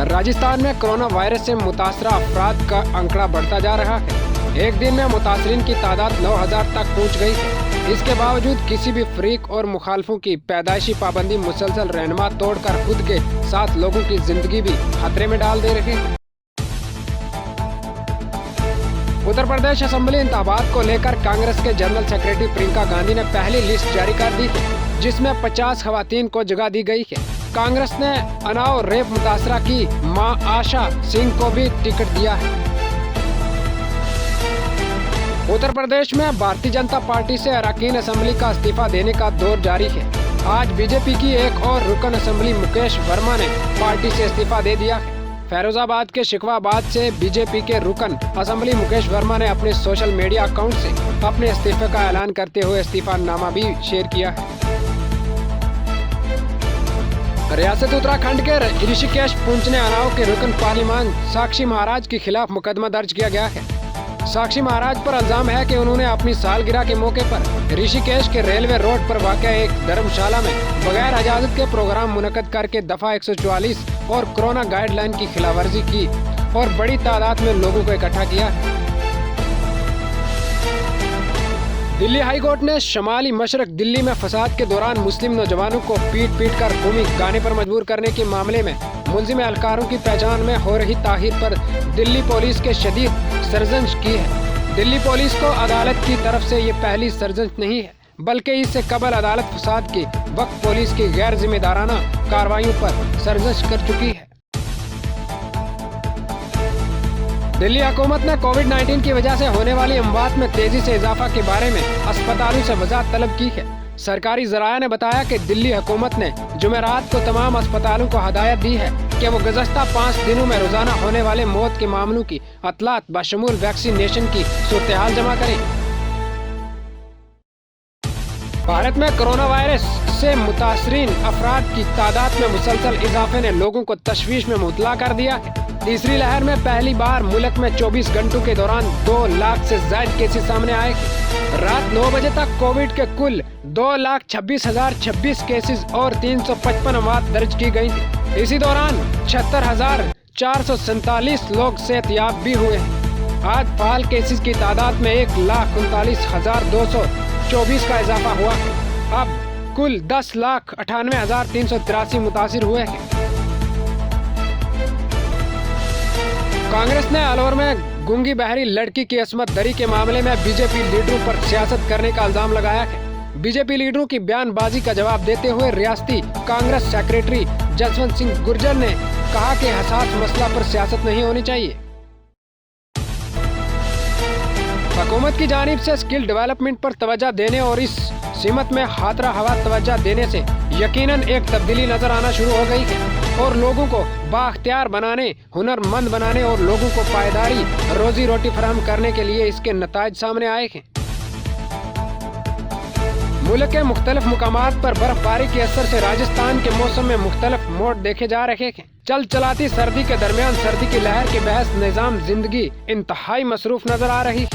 राजस्थान में corona virus से मुतासरा अफराद का आंकड़ा बढ़ता जा रहा है। एक दिन में मुतासरीन की तादाद 9000 तक पहुंच गई है। इसके बावजूद किसी भी फरीक और मुखालफों की पैदाइशी पाबंदी मुसलसल रहनुमा तोड़कर खुद के साथ लोगों की जिंदगी भी खतरे में डाल दे रही है। उत्तर प्रदेश असेंबली इंतखाबात को लेकर कांग्रेस के जनरल सेक्रेटरी प्रियंका गांधी ने पहली लिस्ट जारी कर दी है, जिसमें 50 खवातीन को जगह दी गई है। कांग्रेस ने उन्नाव रेप मुतासरा की मां आशा सिंह को भी टिकट दिया है। उत्तर प्रदेश में भारतीय जनता पार्टी से अरकान असेंबली का इस्तीफा देने का दौर जारी है। आज बीजेपी की एक और रुकन असेंबली मुकेश वर्मा ने पार्टी से इस्तीफा दे दिया है। फैरोजाबाद के शिकवाबाद से बीजेपी के रुकन असेंबली मुकेश वर्मा ने अपने सोशल मीडिया अकाउंट से अपने इस्तीफे का ऐलान करते हुए इस्तीफानामा भी शेयर किया है। रियासत उत्तराखंड के ऋषिकेश पुंछ ने उन्नाव के रुकन पार्लिमान साक्षी महाराज के खिलाफ मुकदमा दर्ज किया गया है। साक्षी महाराज पर इल्जाम है कि उन्होंने अपनी सालगिरह के मौके पर ऋषिकेश के रेलवे रोड पर वाक़या एक धर्मशाला में बगैर इजाजत के प्रोग्राम मुनक्कद करके दफा 144 और कोरोना गाइडलाइन की खिलाफवर्जी की और बड़ी तादाद में लोगों को इकट्ठा किया। दिल्ली हाई कोर्ट ने शमाली मशरक दिल्ली में फसाद के दौरान मुस्लिम नौजवानों को पीट कर खूनी गाने पर मजबूर करने के मामले में मुलजिम एहलकारों की पहचान में हो रही ताहीर पर दिल्ली पुलिस के शदीद सरजंश की है। दिल्ली पुलिस को अदालत की तरफ से ये पहली सरजंश नहीं है, बल्कि इससे कबल अदालत फसाद के वक्त पुलिस की गैर जिम्मेदाराना कार्रवाइयों पर सरजंश कर चुकी है। दिल्ली हुकूमत ने कोविड-19 की वजह से होने वाली अमवात में तेजी से इजाफा के बारे में अस्पतालों से वजाहत तलब की है। सरकारी ज़राया ने बताया कि दिल्ली हुकूमत ने जुमेरात को तमाम अस्पतालों को हदायत दी है कि वो गुज़श्ता 5 दिनों में रोजाना होने वाले मौत के मामलों की अतलात बशमूल वैक्सीनेशन की सूरत-ए-हाल जमा करें। भारत में कोरोना वायरस से मुतासरीन अफराद की तादाद में मुसलसल इजाफे ने लोगों को तशवीश में मुबतला कर दिया है। तीसरी लहर में पहली बार मुल्क में 24 घंटों के दौरान 2 लाख से ज्यादा केसेस सामने आए। रात 9 बजे तक कोविड के कुल 2,26,026 केसेस और 355 अमवात दर्ज की गई थी। इसी दौरान 76,447 लोग सेहतयाब भी हुए हैं। आज फाल केसेस की तादाद में 1,39,224 का इजाफा हुआ है। अब कुल 10,98,383 मुतासिर हुए हैं। कांग्रेस ने अलवर में गूंगी बहरी लड़की की असमत दरी के मामले में बीजेपी लीडरों पर सियासत करने का इल्जाम लगाया है। बीजेपी लीडरों की बयानबाजी का जवाब देते हुए रियासती कांग्रेस सेक्रेटरी जसवंत सिंह गुर्जर ने कहा कि हसास मसला पर सियासत नहीं होनी चाहिए। हुकूमत की जानिब से स्किल डेवलपमेंट पर तवज्जो देने और इस सिमत में हाथरा हवा तवज्जो देने से यकीनन एक तब्दीली नजर आना शुरू हो गई है और लोगों को बाख्तियार बनाने, हुनरमंद बनाने और लोगों को पायदारी रोजी रोटी फराहम करने के लिए इसके नताइज सामने आए हैं। मुल्क के मुख्तलिफ मुकामात पर बर्फबारी के असर से राजस्थान के मौसम में मुख्तलिफ मोड़ देखे जा रहे हैं। चल चलाती सर्दी के दरमियान सर्दी की लहर के बहस निजाम जिंदगी इंतहाई मसरूफ नजर आ रही है।